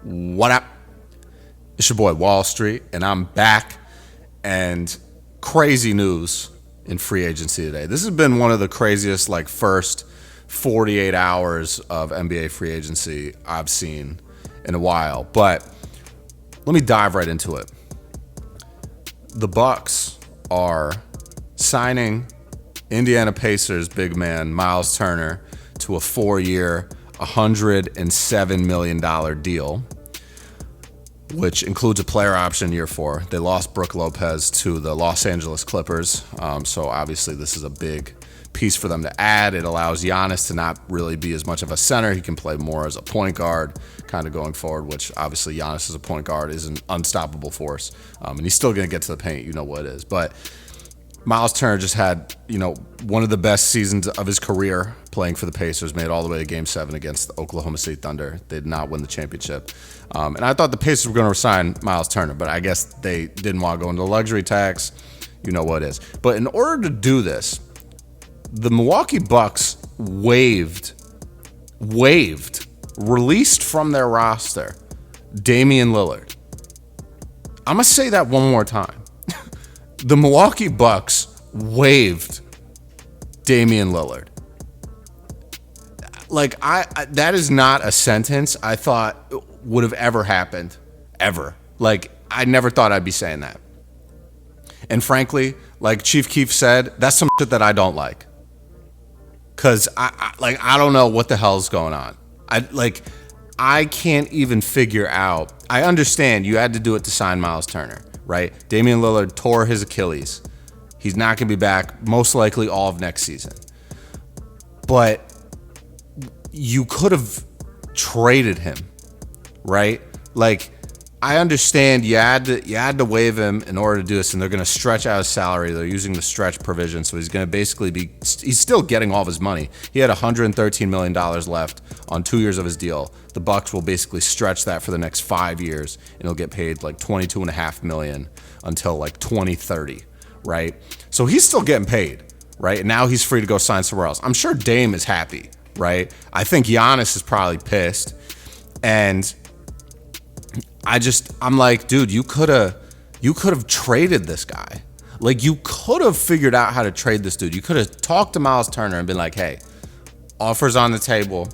What up? It's your boy Wall Street, and I'm back. And crazy news in free agency today. This has been one of the craziest first 48 hours of NBA free agency I've seen in a while. But let me dive right into it. The Bucks are signing Indiana Pacers big man Myles Turner to a 4-year, $107 million deal, which includes a player option year 4. They lost Brook Lopez to the Los Angeles Clippers, so obviously this is a big piece for them to add. It allows Giannis to not really be as much of a center. He can play more as a point guard kind of going forward, which obviously Giannis as a point guard is an unstoppable force, and he's still going to get to the paint, you know what it is. But Myles Turner just had, one of the best seasons of his career playing for the Pacers, made it all the way to Game 7 against the Oklahoma City Thunder. They did not win the championship. And I thought the Pacers were going to resign Myles Turner, but I guess they didn't want to go into the luxury tax. You know what it is. But in order to do this, the Milwaukee Bucks waived, released from their roster, Damian Lillard. I'm going to say that one more time. The Milwaukee Bucks waived Damian Lillard. That is not a sentence I thought would have ever happened, ever. I never thought I'd be saying that. And frankly, like Chief Keef said, that's some shit that I don't like. Cause I don't know what the hell's going on. I can't even figure out. I understand you had to do it to sign Myles Turner, right? Damian Lillard tore his Achilles. He's not going to be back most likely all of next season. But you could have traded him, right? I understand you had to waive him in order to do this, and they're going to stretch out his salary. They're using the stretch provision, so he's going to basically he's still getting all of his money. He had $113 million left on 2 years of his deal. The Bucks will basically stretch that for the next 5 years, and he'll get paid $22.5 million until 2030, right? So he's still getting paid, right? And now he's free to go sign somewhere else. I'm sure Dame is happy, right? I think Giannis is probably pissed, and I'm like, dude, you could have traded this guy. You could have figured out how to trade this dude. You could have talked to Myles Turner and been like, hey, offers on the table.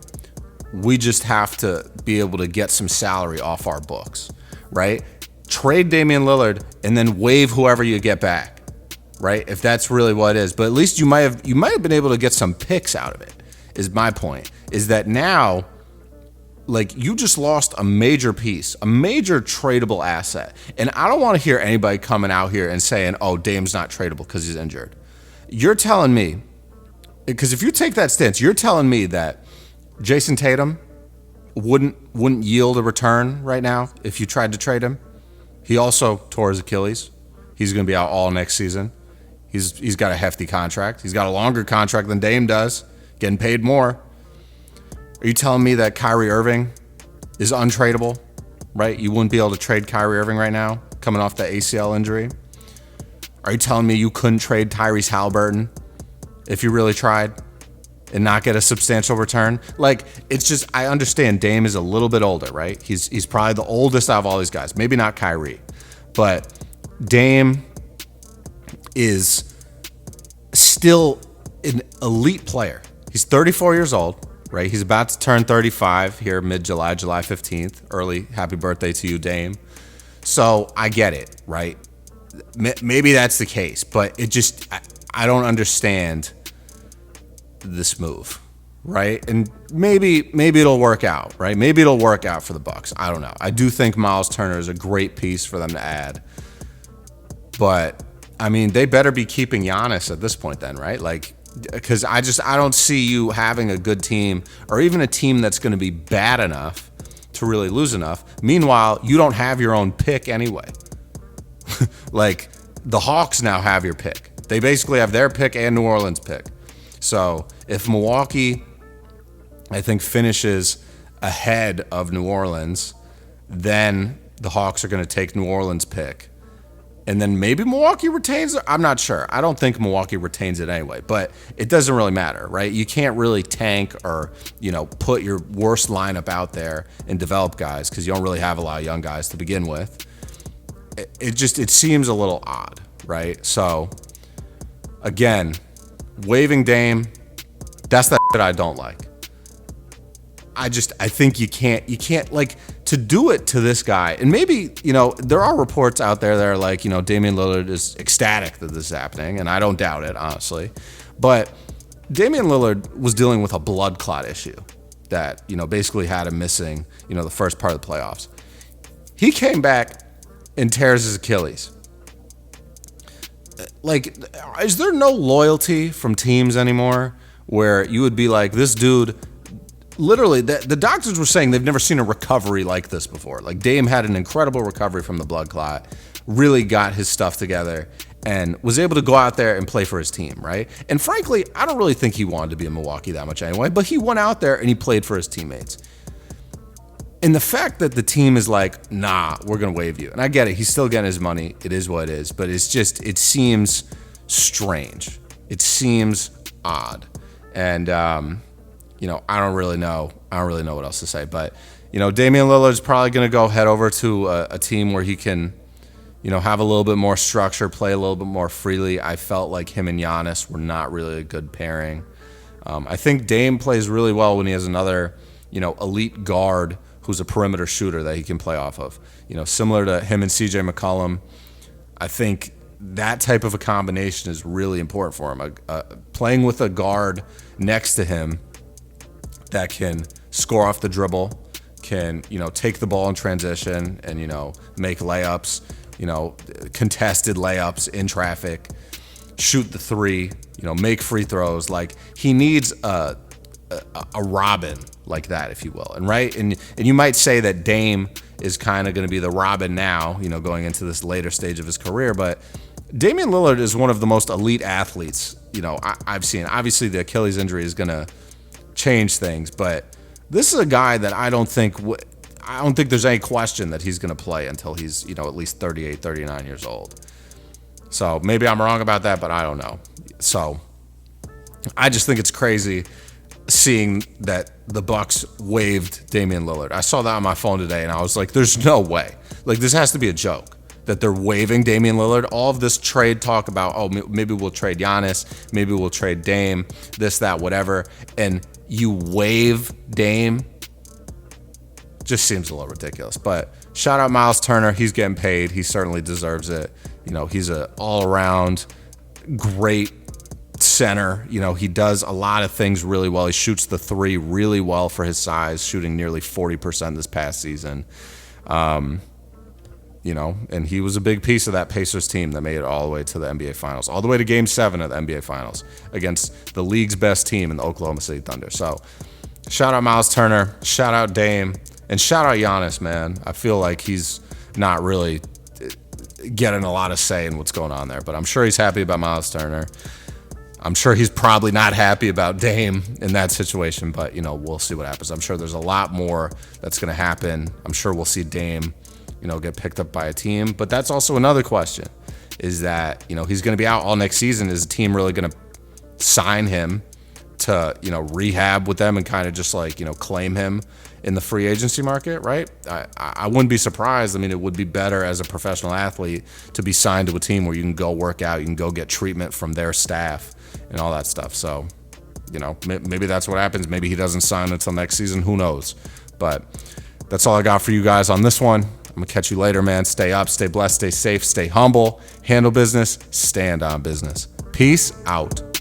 We just have to be able to get some salary off our books, right? Trade Damian Lillard and then waive whoever you get back, right? If that's really what it is. But at least you might have been able to get some picks out of it, is my point. Is that now, you just lost a major piece, a major tradable asset. And I don't want to hear anybody coming out here and saying, oh, Dame's not tradable because he's injured. You're telling me, because if you take that stance, you're telling me that Jason Tatum wouldn't yield a return right now if you tried to trade him. He also tore his Achilles. He's going to be out all next season. He's got a hefty contract. He's got a longer contract than Dame does, getting paid more. Are you telling me that Kyrie Irving is untradeable, right? You wouldn't be able to trade Kyrie Irving right now, coming off that ACL injury? Are you telling me you couldn't trade Tyrese Halliburton if you really tried and not get a substantial return? It's just, I understand Dame is a little bit older, right? He's probably the oldest out of all these guys. Maybe not Kyrie, but Dame is still an elite player. He's 34 years old. Right, he's about to turn 35 here mid-July, July 15th. Early happy birthday to you, Dame. So I get it, right? Maybe that's the case, but I don't understand this move, right? And maybe it'll work out, right? Maybe it'll work out for the Bucks. I don't know. I do think Myles Turner is a great piece for them to add, but they better be keeping Giannis at this point, then, right? Because I don't see you having a good team or even a team that's going to be bad enough to really lose enough. Meanwhile, you don't have your own pick anyway. The Hawks now have your pick. They basically have their pick and New Orleans pick. So if Milwaukee, I think, finishes ahead of New Orleans, then the Hawks are going to take New Orleans pick. and then maybe Milwaukee retains it. I'm not sure. I don't think Milwaukee retains it anyway, but it doesn't really matter, right? You can't really tank or, put your worst lineup out there and develop guys because you don't really have a lot of young guys to begin with. It seems a little odd, right? So, again, waiving Dame, that's that shit I don't like. I think you can't like to do it to this guy. And maybe, there are reports out there that are like, Damian Lillard is ecstatic that this is happening. And I don't doubt it, honestly. But Damian Lillard was dealing with a blood clot issue that, basically had him missing, the first part of the playoffs. He came back and tears his Achilles. Like, is there no loyalty from teams anymore where you would be like, this dude... Literally, the doctors were saying they've never seen a recovery like this before. Like, Dame had an incredible recovery from the blood clot, really got his stuff together, and was able to go out there and play for his team, right? And frankly, I don't really think he wanted to be in Milwaukee that much anyway, but he went out there and he played for his teammates. And the fact that the team is like, nah, we're going to waive you. And I get it. He's still getting his money. It is what it is. But it's just, it seems strange. It seems odd. And, I don't really know what else to say. But, Damian Lillard's probably going to go head over to a team where he can, have a little bit more structure, play a little bit more freely. I felt like him and Giannis were not really a good pairing. I think Dame plays really well when he has another, elite guard who's a perimeter shooter that he can play off of. Similar to him and CJ McCollum. I think that type of a combination is really important for him. Playing with a guard next to him that can score off the dribble, can, take the ball in transition and, make layups, contested layups in traffic, shoot the three, make free throws. Like, he needs a Robin like that, if you will. And right. And you might say that Dame is kind of going to be the Robin now, going into this later stage of his career. But Damian Lillard is one of the most elite athletes, I've seen. Obviously, the Achilles injury is going to change things, but this is a guy that I don't think there's any question that he's going to play until he's, at least 38, 39 years old. So maybe I'm wrong about that, but I don't know. So I just think it's crazy seeing that the Bucks waived Damian Lillard. I saw that on my phone today and I was like, there's no way. Like, this has to be a joke that they're waiving Damian Lillard. All of this trade talk about, oh, maybe we'll trade Giannis, maybe we'll trade Dame, this, that, whatever, and you waive Dame, just seems a little ridiculous. But shout out Myles Turner. He's getting paid. He certainly deserves it. He's an all-around great center. He does a lot of things really well. He shoots the three really well for his size, shooting nearly 40% this past season. And he was a big piece of that Pacers team that made it all the way to the NBA Finals, all the way to Game 7 of the NBA Finals against the league's best team in the Oklahoma City Thunder. So shout out Myles Turner, shout out Dame, and shout out Giannis, man. I feel like he's not really getting a lot of say in what's going on there, but I'm sure he's happy about Myles Turner. I'm sure he's probably not happy about Dame in that situation, but, we'll see what happens. I'm sure there's a lot more that's going to happen. I'm sure we'll see Dame get picked up by a team. But that's also another question, is that, he's going to be out all next season. Is the team really going to sign him to, rehab with them and kind of just like, claim him in the free agency market, right? I wouldn't be surprised. I mean, it would be better as a professional athlete to be signed to a team where you can go work out, you can go get treatment from their staff and all that stuff. So, maybe that's what happens. Maybe he doesn't sign until next season. Who knows? But that's all I got for you guys on this one. I'm going to catch you later, man. Stay up, stay blessed, stay safe, stay humble, handle business, stand on business. Peace out.